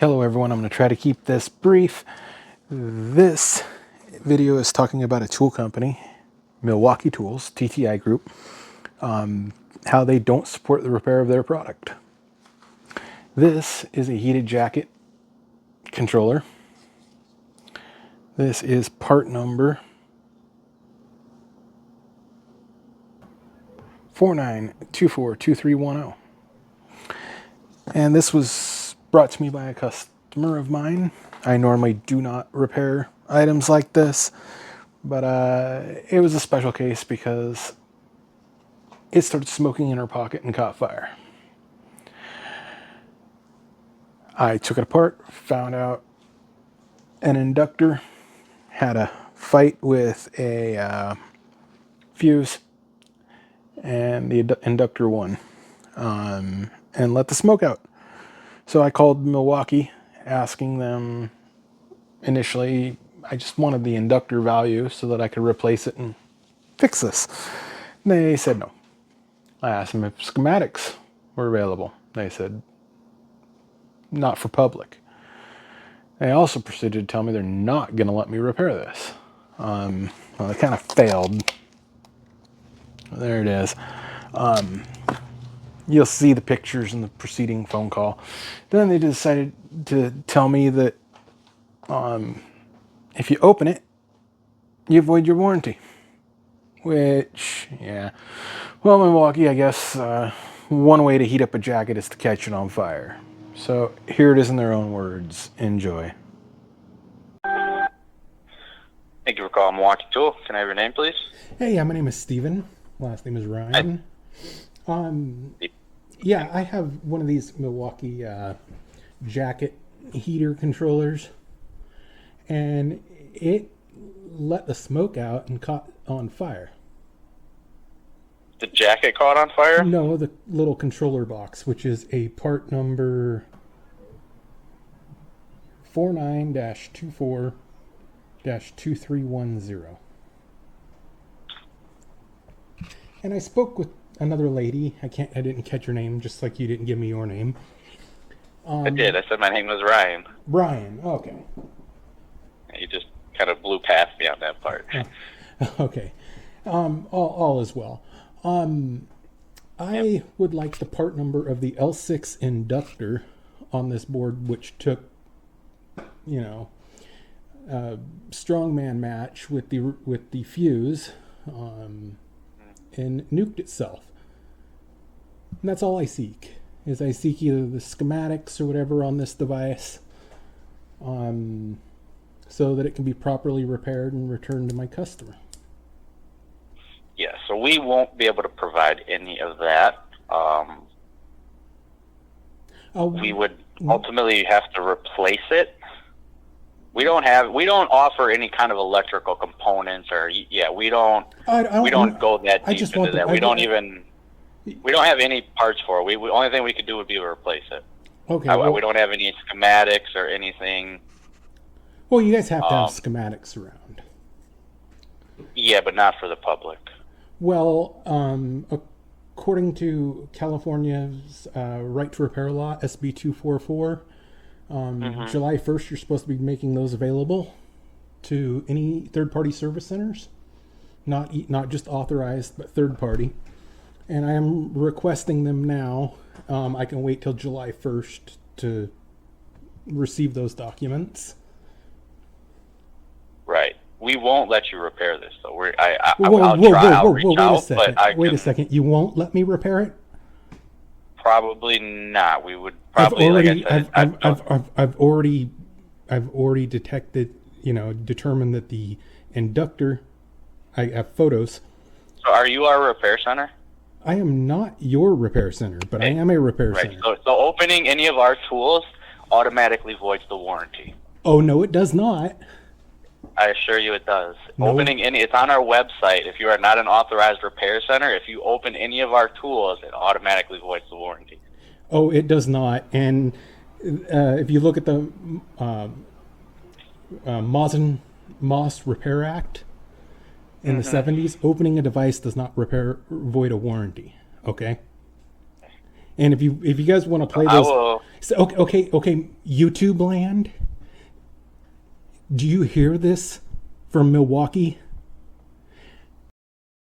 Hello everyone, I'm going to try to keep this brief. This video is talking about a tool company, Milwaukee Tools, TTI Group, how they don't support the repair of their product. This is a heated jacket controller. This is part number 49242310. And this was brought to me by a customer of mine. I normally do not repair items like this, but it was a special case because it started smoking in her pocket and caught fire. I took it apart, found out an inductor had a fight with a fuse, and the inductor won and let the smoke out. So I called Milwaukee, asking them initially, I just wanted the inductor value so that I could replace it and fix this. They said no. I asked them if schematics were available. They said not for public. They also proceeded to tell me they're not going to let me repair this. Well, they kind of failed. There it is. You'll see the pictures in the preceding phone call. Then they decided to tell me that if you open it, you void your warranty. Which, yeah. Well, Milwaukee, I guess one way to heat up a jacket is to catch it on fire. So here it is in their own words. Enjoy. Thank you for calling Milwaukee Tool. Can I have your name, please? Hey, my name is Steven. Last name is Ryan. Yeah, I have one of these Milwaukee jacket heater controllers, and it let the smoke out and caught on fire. The jacket caught on fire? No, the little controller box, which is a part number 49-24-2310. And I spoke with another lady. I didn't catch her name, just like you didn't give me your name. I did. I said my name was Ryan. Ryan, okay. You just kind of blew past me on that part. Okay. All is well. I would like the part number of the L6 inductor on this board, which took, strongman match with the fuse, and nuked itself. And that's all I seek. I seek either the schematics or whatever on this device, so that it can be properly repaired and returned to my customer. Yeah, so we won't be able to provide any of that. We would ultimately have to replace it. We don't offer any kind of electrical components, or we don't go that deep into that. We don't have any parts for it. The only thing we could do would be to replace it. Okay. We don't have any schematics or anything. Well, you guys have to have schematics around. Yeah, but not for the public. Well, according to California's right to repair law, SB244, July 1st, you're supposed to be making those available to any third-party service centers, not just authorized, but third-party. And I am requesting them now. I can wait till July 1st to receive those documents. Right. We won't let you repair this, though. Wait a second. You won't let me repair it? Probably not. We would probably. I've already detected, determined that the inductor. I have photos. So, are you our repair center? I am not your repair center, but I am a repair center. So opening any of our tools automatically voids the warranty. Oh no, it does not. I assure you it does. No. It's on our website. If you are not an authorized repair center, if you open any of our tools, it automatically voids the warranty. Oh, it does not. And if you look at the Moss Repair Act in the 70s, opening a device does not void a warranty. Okay? And if you guys want to play those, so, okay, YouTube land. Do you hear this from Milwaukee?